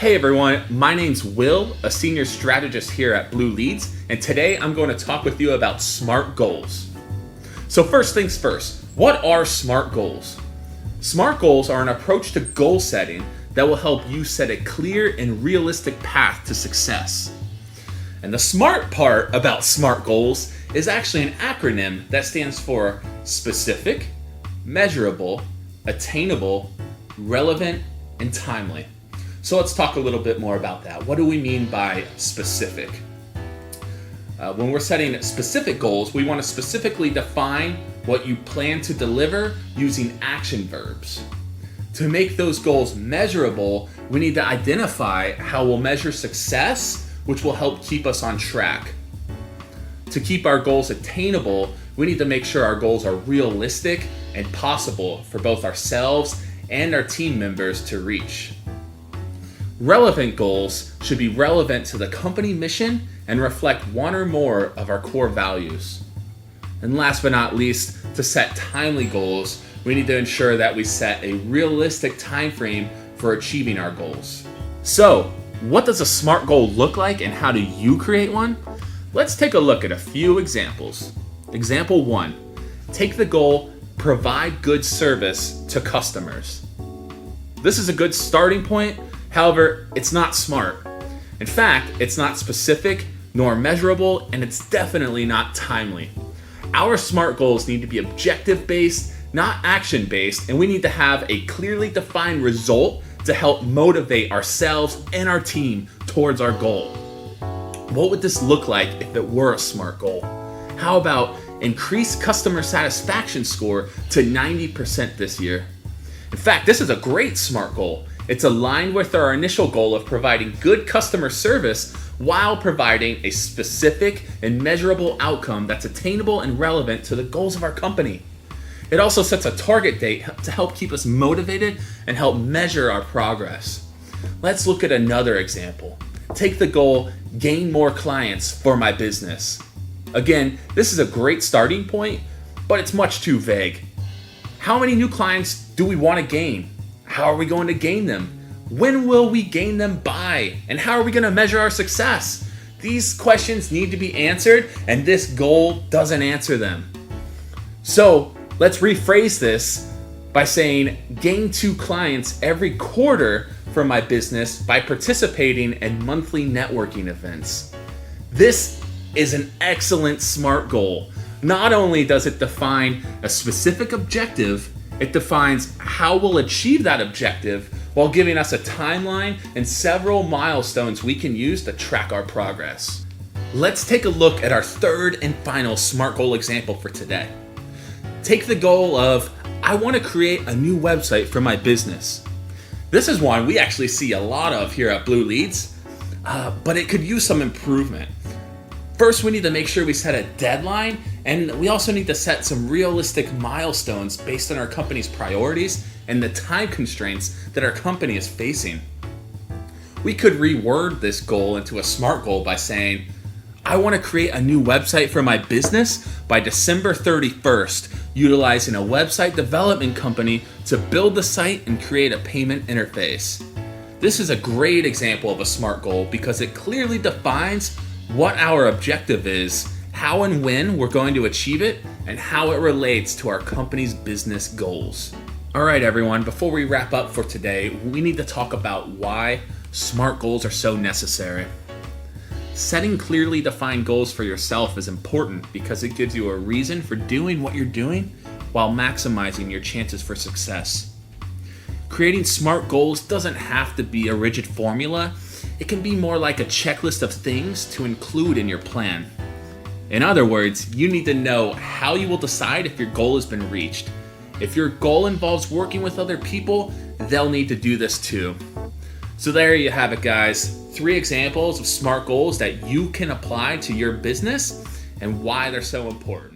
Hey everyone, my name's Will, a senior strategist here at Blue Leads, and today I'm going to talk with you about SMART goals. So first things first, what are SMART goals? SMART goals are an approach to goal setting that will help you set a clear and realistic path to success. And the smart part about SMART goals is actually an acronym that stands for specific, measurable, attainable, relevant, and timely. So let's talk a little bit more about that. What do we mean by specific? When we're setting specific goals, we want to specifically define what you plan to deliver using action verbs. To make those goals measurable, we need to identify how we'll measure success, which will help keep us on track. To keep our goals attainable, we need to make sure our goals are realistic and possible for both ourselves and our team members to reach. Relevant goals should be relevant to the company mission and reflect one or more of our core values. And last but not least, to set timely goals, we need to ensure that we set a realistic time frame for achieving our goals. So, what does a SMART goal look like and how do you create one? Let's take a look at a few examples. Example 1, take the goal, provide good service to customers. This is a good starting point. However, it's not SMART. In fact, it's not specific nor measurable, and it's definitely not timely. Our SMART goals need to be objective-based, not action-based, and we need to have a clearly defined result to help motivate ourselves and our team towards our goal. What would this look like if it were a SMART goal? How about increase customer satisfaction score to 90% this year? In fact, this is a great SMART goal. It's aligned with our initial goal of providing good customer service while providing a specific and measurable outcome that's attainable and relevant to the goals of our company. It also sets a target date to help keep us motivated and help measure our progress. Let's look at another example. Take the goal, gain more clients for my business. Again, this is a great starting point, but it's much too vague. How many new clients do we want to gain? How are we going to gain them? When will we gain them by? And how are we going to measure our success? These questions need to be answered, and this goal doesn't answer them. So let's rephrase this by saying, gain 2 clients every quarter for my business by participating in monthly networking events. This is an excellent SMART goal. Not only does it define a specific objective, it defines how we'll achieve that objective while giving us a timeline and several milestones we can use to track our progress. Let's take a look at our third and final SMART goal example for today. Take the goal of, I want to create a new website for my business. This is one we actually see a lot of here at Blue Leads, but it could use some improvement. First, we need to make sure we set a deadline, and we also need to set some realistic milestones based on our company's priorities and the time constraints that our company is facing. We could reword this goal into a SMART goal by saying, I want to create a new website for my business by December 31st, utilizing a website development company to build the site and create a payment interface. This is a great example of a SMART goal because it clearly defines what our objective is, how and when we're going to achieve it, and how it relates to our company's business goals. All right, everyone, before we wrap up for today, we need to talk about why SMART goals are so necessary. Setting clearly defined goals for yourself is important because it gives you a reason for doing what you're doing while maximizing your chances for success. Creating SMART goals doesn't have to be a rigid formula. It can be more like a checklist of things to include in your plan. In other words, you need to know how you will decide if your goal has been reached. If your goal involves working with other people, they'll need to do this too. So there you have it, guys. 3 examples of SMART goals that you can apply to your business and why they're so important.